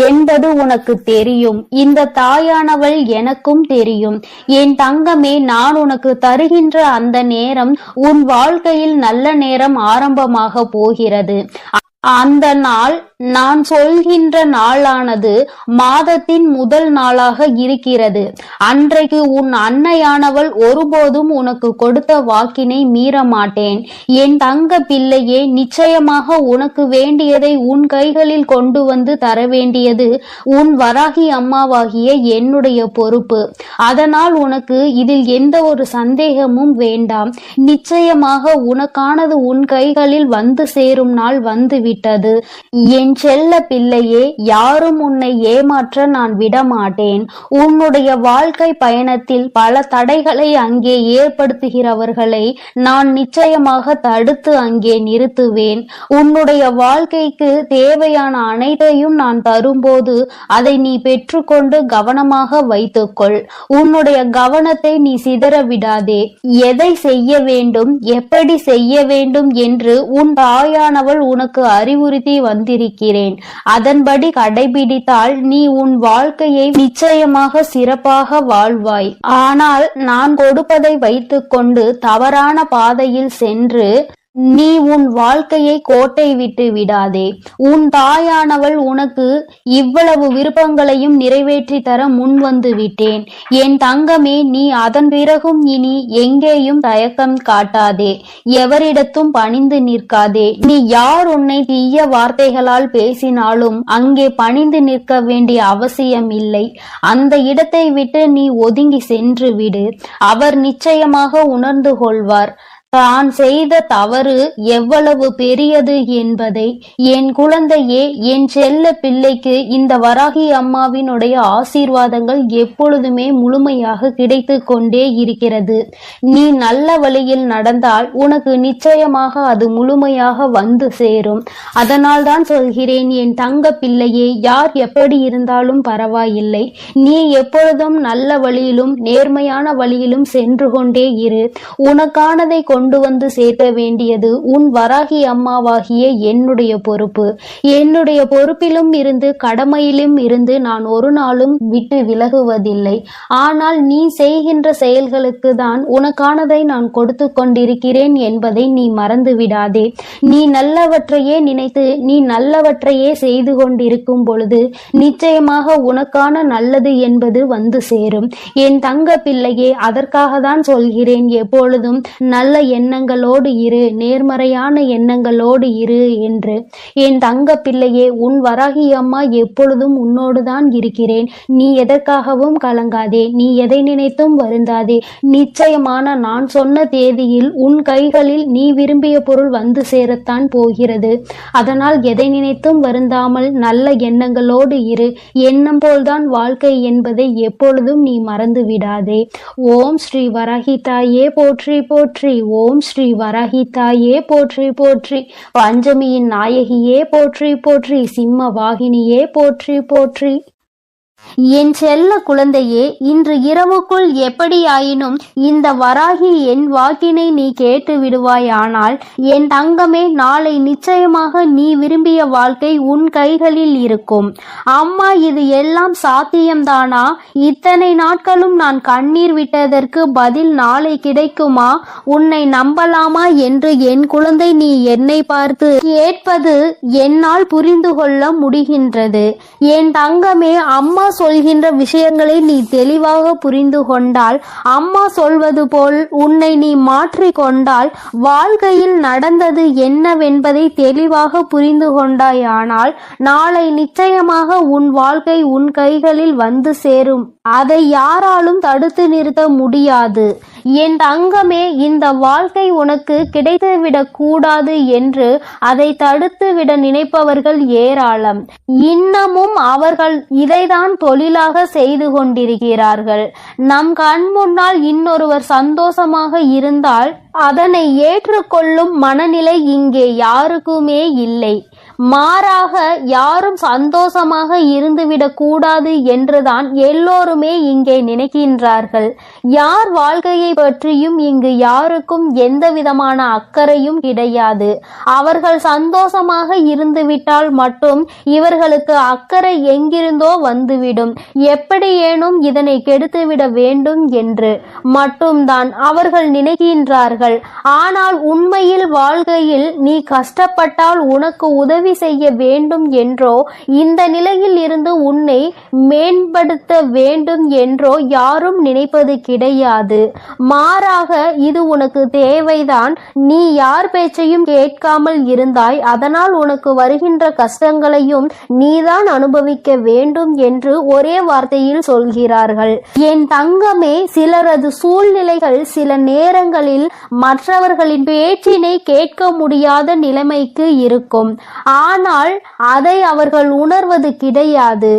என்பது உனக்கு தெரியும். இந்த தாயானவள் எனக்கும் தெரியும். என் தங்கமே, நான் உனக்கு தருகின்ற அந்த நேரம் உன் வாழ்க்கையில் நல்ல நேரம் ஆரம்பமாக போகிறது. அந்த நாள் நான் சொல்கின்ற நாளானது மாதத்தின் முதல் நாளாக இருக்கிறது. அன்றைக்கு உன் அன்னையானவள் ஒருபோதும் உனக்கு கொடுத்த வாக்கினை மீற மாட்டேன். என் தங்க பிள்ளையே, நிச்சயமாக உனக்கு வேண்டியதை உன் கைகளில் கொண்டு வந்து தர வேண்டியது உன் வராகி அம்மாவாகிய என்னுடைய பொறுப்பு. அதனால் உனக்கு இதில் எந்த ஒரு சந்தேகமும் வேண்டாம். நிச்சயமாக உனக்கானது உன் கைகளில் வந்து சேரும் நாள் வந்து விட்டது. என் செல்ல பிள்ளையே, யாரும் உன்னை ஏமாற்ற நான் விடமாட்டேன். உன்னுடைய வாழ்க்கை பயணத்தில் பல தடைகளை அங்கே ஏற்படுத்துகிறவர்களை நான் நிச்சயமாக தடுத்து அங்கே நிறுத்துவேன். உன்னுடைய வாழ்க்கைக்கு தேவையான அனைத்தையும் நான் தரும்போது அதை நீ பெற்றுக்கொண்டு கவனமாக வைத்துக்கொள். உன்னுடைய கவனத்தை நீ சிதற விடாதே. எதை செய்ய வேண்டும், எப்படி செய்ய வேண்டும் என்று உன் தாயானவள் உனக்கு அறிவுறுத்தி வந்திருக்கிறேன். அதன்படி கடைபிடித்தால் நீ உன் வாழ்க்கையை நிச்சயமாக சிறப்பாக வாழ்வாய். ஆனால் நான் கொடுப்பதை வைத்துக்கொண்டு தவறான பாதையில் சென்று நீ உன் வாழ்க்கையை கோட்டை விட்டு விடாதே. உன் தாயானவள் உனக்கு இவ்வளவு விருப்பங்களையும் நிறைவேற்றி தர முன் வந்து விட்டேன். என் தங்கமே, நீ அதன் பிறகும் இனி எங்கேயும் தயக்கம் காட்டாதே. எவரிடத்தும் பணிந்து நிற்காதே. நீ யார் உன்னை தீய வார்த்தைகளால் பேசினாலும் அங்கே பணிந்து நிற்க வேண்டிய அவசியம் இல்லை. அந்த இடத்தை விட்டு நீ ஒதுங்கி சென்று விடு. அவர் நிச்சயமாக உணர்ந்து கொள்வார் தான் செய்த தவறு எவ்வளவு பெரியது என்பதை. என் குழந்தையே, என் செல்ல பிள்ளைக்கு இந்த வராகி அம்மாவினுடைய ஆசீர்வாதங்கள் எப்பொழுதுமே முழுமையாக கிடைத்து கொண்டே இருக்கிறது. நீ நல்ல வழியில் நடந்தால் உனக்கு நிச்சயமாக அது முழுமையாக வந்து சேரும். அதனால் தான் சொல்கிறேன், என் தங்க பிள்ளையே, யார் எப்படி இருந்தாலும் பரவாயில்லை. நீ எப்பொழுதும் நல்ல வழியிலும் நேர்மையான வழியிலும் சென்று கொண்டே இரு. உனக்கானதை கொண்டு வந்து சேர்க்க வேண்டியது உன் வராகி அம்மாவாகிய என்னுடைய பொறுப்பு. என்னுடைய பொறுப்பிலும் இருந்து கடமையிலும் இருந்து நான் ஒரு நாளும் விட்டு விலகுவதில்லை. ஆனால் நீ செய்கின்ற செயல்களுக்கு தான் உனக்கானதை நான் கொடுத்து கொண்டிருக்கிறேன் என்பதை நீ மறந்து விடாதே. நீ நல்லவற்றையே நினைத்து நீ நல்லவற்றையே செய்து கொண்டிருக்கும் பொழுது நிச்சயமாக உனக்கான நல்லது என்பது வந்து சேரும். என் தங்க பிள்ளையே, அதற்காக தான் சொல்கிறேன், எப்பொழுதும் நல்ல எண்ணங்களோடு இரு, நேர்மறையான எண்ணங்களோடு இரு என்று. என் தங்க பிள்ளையே, உன் வராகி அம்மா எப்பொழுதும் உன்னோடு தான் இருக்கிறேன். நீ எதற்காகவும் கலங்காதே. நீ எதை நினைத்தும் வருந்தாதே. நிச்சயமான நான் சொன்ன தேதியில் உன் கைகளில் நீ விரும்பிய பொருள் வந்து சேரத்தான் போகிறது. அதனால் எதை நினைத்தும் வருந்தாமல் நல்ல எண்ணங்களோடு இரு. எண்ணம் போல்தான் வாழ்க்கை என்பதை எப்பொழுதும் நீ மறந்து விடாதே. ஓம் ஸ்ரீ வராகி தாயே போற்றி போற்றி. ஓம் ஸ்ரீ வராகி தாயே போற்றி போற்றி. பஞ்சமியின் நாயகியே போற்றி போற்றி. சிம்ம வாகினியே போற்றி போற்றி. என் செல்ல குழந்தையே, இன்று இரவுக்குள் எப்படியாயினும் இந்த வராகி என் வாக்கினை நீ கேட்டு விடுவாயானால் என் தங்கமே, நாளை நிச்சயமாக நீ விரும்பிய வாழ்க்கை உன் கைகளில் இருக்கும். அம்மா, இது எல்லாம் சாத்தியம்தானா? இத்தனை நாட்களும் நான் கண்ணீர் விட்டதற்கு பதில் நாளை கிடைக்குமா? உன்னை நம்பலாமா என்று என் குழந்தை நீ என்னை பார்த்து கேட்பது என்னால் புரிந்து கொள்ள முடிகின்றது. என் தங்கமே, அம்மா சொல்கின்ற விஷயங்களை நீ தெளிவாக புரிந்து கொண்டால், அம்மா சொல்வது போல் உன்னை நீ மாற்றிக் கொண்டால், வாழ்க்கையில் நடந்தது என்னவென்பதை தெளிவாக புரிந்து கொண்டாயானால் நாளை நிச்சயமாக உன் வாழ்க்கை உன் கைகளில் வந்து சேரும். அதை யாராலும் தடுத்து நிறுத்த முடியாது. என் தங்கமே, இந்த வாழ்க்கை உனக்கு கிடைத்துவிடக் கூடாது என்று அதை தடுத்து விட நினைப்பவர்கள் ஏராளம். இன்னமும் அவர்கள் இதைதான் தொழிலாக செய்து கொண்டிருக்கிறார்கள். நம் கண் முன்னால் இன்னொருவர் சந்தோஷமாக இருந்தால் அதனை ஏற்றுக்கொள்ளும் மனநிலை இங்கே யாருக்குமே இல்லை. மாறாக யாரும் சந்தோஷமாக இருந்துவிடக் கூடாது என்றுதான் எல்லோருமே இங்கே நினைக்கின்றார்கள். யார் வாழ்க்கையை பற்றியும் இங்கு யாருக்கும் எந்த விதமான அக்கறையும் கிடையாது. அவர்கள் சந்தோஷமாக இருந்துவிட்டால் மட்டும் இவர்களுக்கு அக்கறை எங்கிருந்தோ வந்துவிடும். எப்படியேனும் இதனை கெடுத்துவிட வேண்டும் என்று மட்டும்தான் அவர்கள் நினைக்கின்றார்கள். ஆனால் உண்மையில் வாழ்க்கையில் நீ கஷ்டப்பட்டால் உனக்கு உதவி உதவி செய்ய வேண்டும் என்றோ இந்த நிலையில் இருந்து உன்னை மேம்படுத்த வேண்டும் என்றோ யாரும் நினைப்பது கிடையாது. மாறாக இது உனக்கு தேவைதான். நீ யார் பேச்சையும் கேட்காமல் இருந்தாய், அதனால் உனக்கு வருகின்ற கஷ்டங்களையும் நீதான் அனுபவிக்க வேண்டும் என்று ஒரே வார்த்தையில் சொல்கிறார்கள். என் தங்கமே, சிலரது சூழ்நிலைகள் சில நேரங்களில் மற்றவர்களின் பேச்சினை கேட்க முடியாத நிலைமைக்கு இருக்கும். ஆனால் அதை அவர்கள் உணர்வது கிடையாது.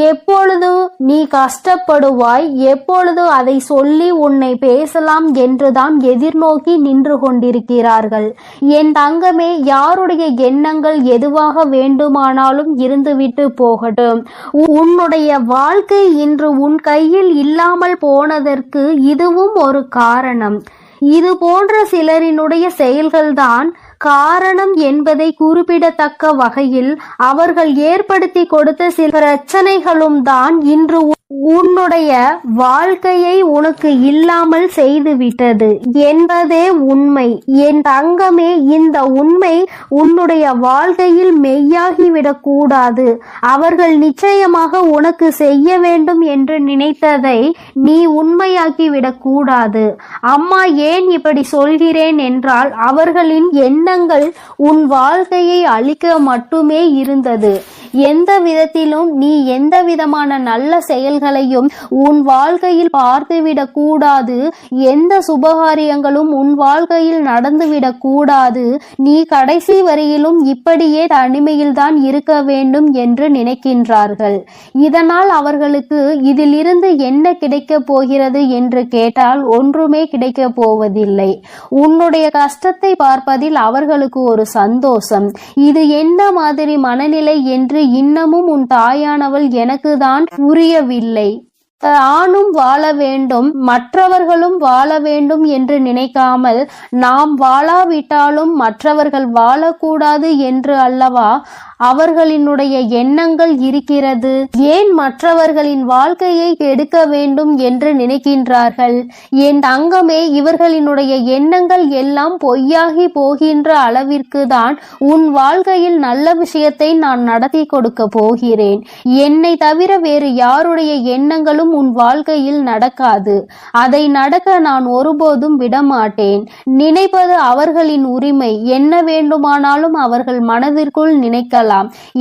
எப்பொழுது நீ கஷ்டப்படுவாய், எப்பொழுது அதை சொல்லி உன்னை பேசலாம் என்றுதான் எதிர்நோக்கி நின்று கொண்டிருக்கிறார்கள். என் தங்கமே, யாருடைய எண்ணங்கள் எதுவாக வேண்டுமானாலும் இருந்துவிட்டு போகட்டும். உன்னுடைய வாழ்க்கை இன்று உன் கையில் இல்லாமல் போனதற்கு இதுவும் ஒரு காரணம். இது போன்ற சிலரினுடைய செயல்கள்தான் காரணம் என்பதை குறிப்பிடத்தக்க வகையில் அவர்கள் ஏற்படுத்தி கொடுத்த சில பிரச்சனைகளும் தான் இன்று உன்னுடைய வாழ்க்கையை உனக்கு இல்லாமல் செய்துவிட்டது என்பதே உண்மை. என் தங்கமே, இந்த உண்மை உன்னுடைய வாழ்க்கையில் மெய்யாகிவிடக் கூடாது. அவர்கள் நிச்சயமாக உனக்கு செய்ய வேண்டும் என்று நினைத்ததை நீ உண்மையாக்கிவிடக் கூடாது. அம்மா, ஏன் இப்படி சொல்கிறேன் என்றால், அவர்களின் எண்ணங்கள் உன் வாழ்க்கையை அழிக்க மட்டுமே இருந்தது. எந்த விதத்திலும் நீ எந்த விதமான நல்ல செயல்களையும் உன் வாழ்க்கையில் பார்த்துவிடக் கூடாது. எந்த சுபகாரியங்களும் உன் வாழ்க்கையில் நடந்துவிடக் கூடாது. நீ கடைசி வரையிலும் இப்படியே தனிமையில்தான் இருக்க வேண்டும் என்று நினைக்கின்றார்கள். இதனால் அவர்களுக்கு இதிலிருந்து என்ன கிடைக்கப் போகிறது என்று கேட்டால் ஒன்றுமே கிடைக்கப் போவதில்லை. உன்னுடைய கஷ்டத்தை பார்ப்பதில் அவர்களுக்கு ஒரு சந்தோஷம். இது என்ன மாதிரி மனநிலை என்று இன்னமும் உன் தாயானவள் எனக்கு தான் புரியவில்லை. தானும் வாழ வேண்டும், மற்றவர்களும் வாழ வேண்டும் என்று நினைக்காமல், நாம் வாழாவிட்டாலும் மற்றவர்கள் வாழக்கூடாது என்று அல்லவா அவர்களினுடைய எண்ணங்கள் இருக்கிறது. ஏன் மற்றவர்களின் வாழ்க்கையை கெடுக்க வேண்டும் என்று நினைக்கின்றார்கள்? என் தங்கமே, இவர்களினுடைய எண்ணங்கள் எல்லாம் பொய்யாகி போகின்ற அளவிற்கு தான் உன் வாழ்க்கையில் நல்ல விஷயத்தை நான் நடத்தி கொடுக்க போகிறேன். என்னை தவிர வேறு யாருடைய எண்ணங்களும் உன் வாழ்க்கையில் நடக்காது. அதை நடக்க நான் ஒருபோதும் விடமாட்டேன். நினைப்பது அவர்களின் உரிமை. என்ன வேண்டுமானாலும் அவர்கள் மனதிற்குள் நினைக்கலாம்.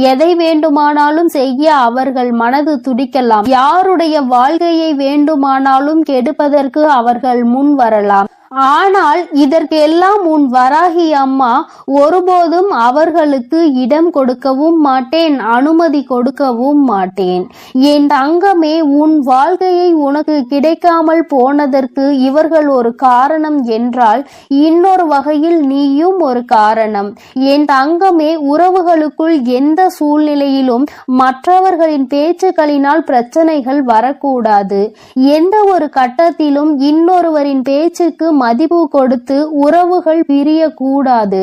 எதை வேண்டுமானாலும் செய்ய அவர்கள் மனது துடிக்கலாம். யாருடைய வாழ்க்கையை வேண்டுமானாலும் கெடுப்பதற்கு அவர்கள் முன் வரலாம். ஆனால் இதற்கெல்லாம் உன் வராகி அம்மா ஒருபோதும் அவர்களுக்கு இடம் கொடுக்கவும் மாட்டேன், அனுமதி கொடுக்கவும் மாட்டேன். என் தங்கமே, உன் வாழ்க்கையை உனக்கு கிடைக்காமல் போனதற்கு இவர்கள் ஒரு காரணம் என்றால், இன்னொரு வகையில் நீயும் ஒரு காரணம். என் தங்கமே, உறவுகளுக்குள் எந்த சூழ்நிலையிலும் மற்றவர்களின் பேச்சுக்களினால் பிரச்சனைகள் வரக்கூடாது. எந்த ஒரு கட்டத்திலும் இன்னொருவரின் பேச்சுக்கு மதிப்பு கொடுத்து உறவுகள் பிரியக்கூடாது.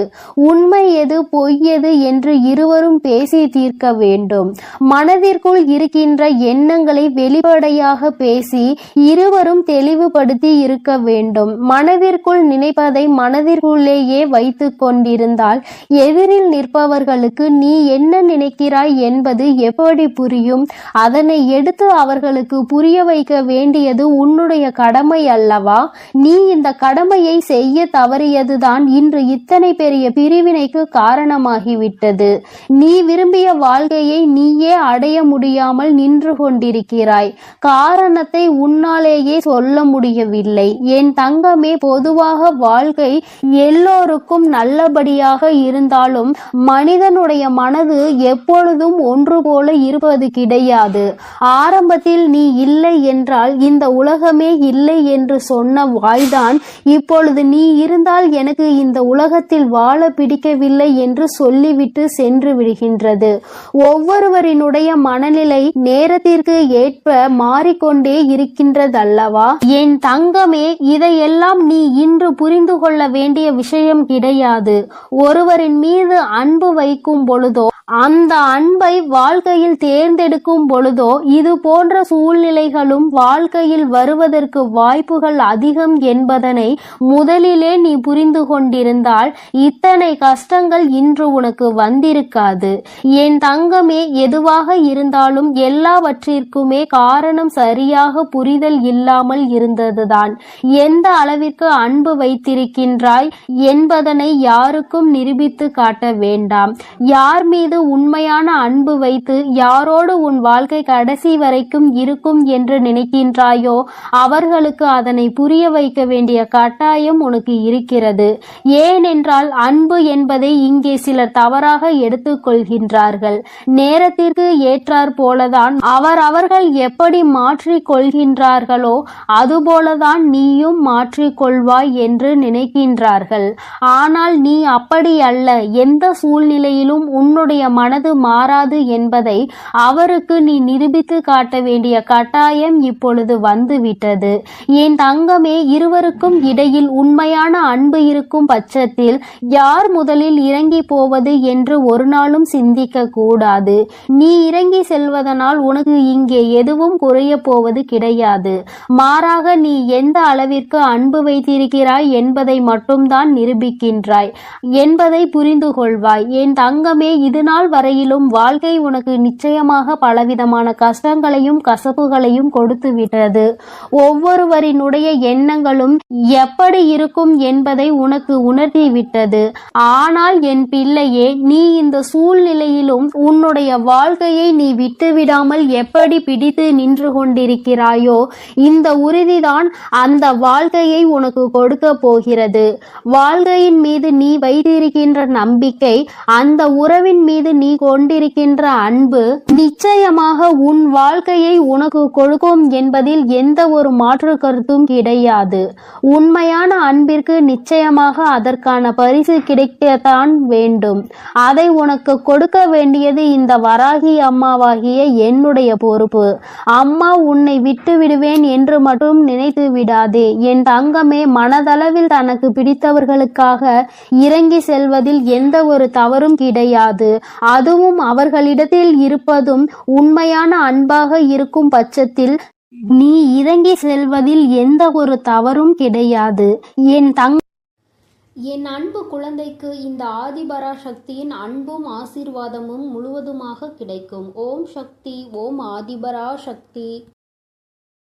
உண்மை எது பொய் எது என்று இருவரும் பேசி தீர்க்க வேண்டும். மனதிற்குள் இருக்கின்ற எண்ணங்களை வெளிப்படையாக பேசி இருவரும் தெளிவுபடுத்தி இருக்க வேண்டும். மனதிற்குள் நினைப்பதை மனதிற்குள்ளேயே வைத்து கொண்டிருந்தால் எதிரில் நிற்பவர்களுக்கு நீ என்ன நினைக்கிறாய் என்பது எப்படி புரியும்? அதனை எடுத்து அவர்களுக்கு புரிய வைக்க வேண்டியது உன்னுடைய கடமை அல்லவா? நீ இந்த கடமையை செய்ய தவறியதுதான் இன்று இத்தனை பெரிய பிரிவினைக்கு காரணமாகிவிட்டது. நீ விரும்பிய வாழ்க்கையை நீயே அடைய முடியாமல் நின்று கொண்டிருக்கிறாய். காரணத்தை உன்னாலேயே சொல்ல முடியவில்லை. என் தங்கமே, பொதுவாக வாழ்க்கை எல்லோருக்கும் நல்லபடியாக இருந்தாலும் மனிதனுடைய மனது எப்பொழுதும் ஒன்று போல இருப்பது கிடையாது. ஆரம்பத்தில் நீ இல்லை என்றால் இந்த உலகமே இல்லை என்று சொன்ன வாய்தான் இப்பொழுது நீ இருந்தால் எனக்கு இந்த உலகத்தில் வாழ பிடிக்கவில்லை என்று சொல்லிவிட்டு சென்று விடுகின்றது. ஒவ்வொருவரினுடைய மனநிலை நேரத்திற்கு ஏற்ப மாறிக்கொண்டே இருக்கின்றதல்லவா? என் தங்கமே, இதையெல்லாம் நீ இன்று புரிந்து கொள்ள வேண்டிய விஷயம் கிடையாது. ஒருவரின் மீது அன்பு வைக்கும் பொழுதோ, அந்த அன்பை வாழ்க்கையில் தேர்ந்தெடுக்கும் பொழுதோ இது போன்ற சூழ்நிலைகளும் வாழ்க்கையில் வருவதற்கு வாய்ப்புகள் அதிகம் என்பதனை என்பதனை முதலிலே நீ புரிந்து கொண்டிருந்தால் இத்தனை கஷ்டங்கள் இன்று உனக்கு வந்திருக்காது. என் தங்கமே, எதுவாக இருந்தாலும் எல்லாவற்றிற்குமே காரணம் சரியாக புரிதல் இல்லாமல் இருந்ததுதான். எந்த அளவிற்கு அன்பு வைத்திருக்கின்றாய் என்பதனை யாருக்கும் நிரூபித்து காட்ட வேண்டாம். யார் மீது உண்மையான அன்பு வைத்து யாரோடு உன் வாழ்க்கை கடைசி வரைக்கும் இருக்கும் என்று நினைக்கின்றாயோ அவர்களுக்கு அதனை புரிய வைக்க வேண்டிய கட்டாயம் உனக்கு இருக்கிறது. ஏனென்றால் அன்பு என்பதை இங்கே சிலர் தவறாக எடுத்துக்கொள்கின்றார்கள். நேரத்திற்கு ஏற்றாற் போலதான் அவர்கள் எப்படி மாற்றிக் கொள்கின்றார்களோ அதுபோலதான் நீயும் மாற்றிக்கொள்வாய் என்று நினைக்கின்றார்கள். ஆனால் நீ அப்படி அல்ல. எந்த சூழ்நிலையிலும் உன்னுடைய மனது மாறாது என்பதை அவருக்கு நீ நிரூபித்து காட்ட வேண்டிய கட்டாயம் இப்பொழுது வந்துவிட்டது. என் தங்கமே, இருவருக்கும் இடையில் உண்மையான அன்பு இருக்கும் பட்சத்தில் யார் முதலில் இறங்கி போவது என்று ஒரு நாளும் சிந்திக்க கூடாது. நீ இறங்கி செல்வதனால் உனக்கு இங்கே எதுவும் குறைய போவது கிடையாது. மாறாக நீ எந்த அளவிற்கு அன்பு வைத்திருக்கிறாய் என்பதை மட்டும்தான் நிரூபிக்கின்றாய் என்பதை புரிந்து கொள்வாய். என் தங்கமே, இதுநாள் வரையிலும் வாழ்க்கை உனக்கு நிச்சயமாக பலவிதமான கஷ்டங்களையும் கசப்புகளையும் கொடுத்து விட்டது. ஒவ்வொருவரினுடைய எண்ணங்களும் எப்படி இருக்கும் என்பதை உனக்கு உணர்த்திவிட்டது. ஆனால் என் பிள்ளையே, நீ இந்த சூழ்நிலையிலும் உன்னுடைய வாழ்க்கையை நீ விட்டுவிடாமல் எப்படி பிடித்து நின்று கொண்டிருக்கிறாயோ இந்த உறுதிதான் அந்த வாழ்க்கையை உனக்கு கொடுக்க போகிறது. வாழ்க்கையின் மீது நீ வைத்திருக்கின்ற நம்பிக்கை, அந்த உறவின் மீது நீ கொண்டிருக்கின்ற அன்பு நிச்சயமாக உன் வாழ்க்கையை உனக்கு கொடுக்கும் என்பதில் எந்த ஒரு மாற்று கருத்தும் கிடையாது. உண்மையான அன்பிற்கு நிச்சயமாக அதற்கான பரிசு கிடைக்கத்தான் வேண்டும். அதை உனக்கு கொடுக்க வேண்டியது இந்த வராகி அம்மாவாகிய என்னுடைய பொறுப்பு. அம்மா உன்னை விட்டு விடுவேன் என்று மட்டும் நினைத்து விடாதே. என் தங்கமே, மனதளவில் தனக்கு பிடித்தவர்களுக்காக இறங்கி செல்வதில் எந்த ஒரு தவறும் கிடையாது. அதுவும் அவர்களிடத்தில் இருப்பதும் உண்மையான அன்பாக இருக்கும் பட்சத்தில் நீ இறங்கி செல்வதில் எந்த ஒரு தவறும் கிடையாது. என் அன்பு குழந்தைக்கு இந்த ஆதிபராசக்தியின் அன்பும் ஆசீர்வாதமும் முழுவதுமாக கிடைக்கும். ஓம் சக்தி. ஓம் ஆதிபராசக்தி.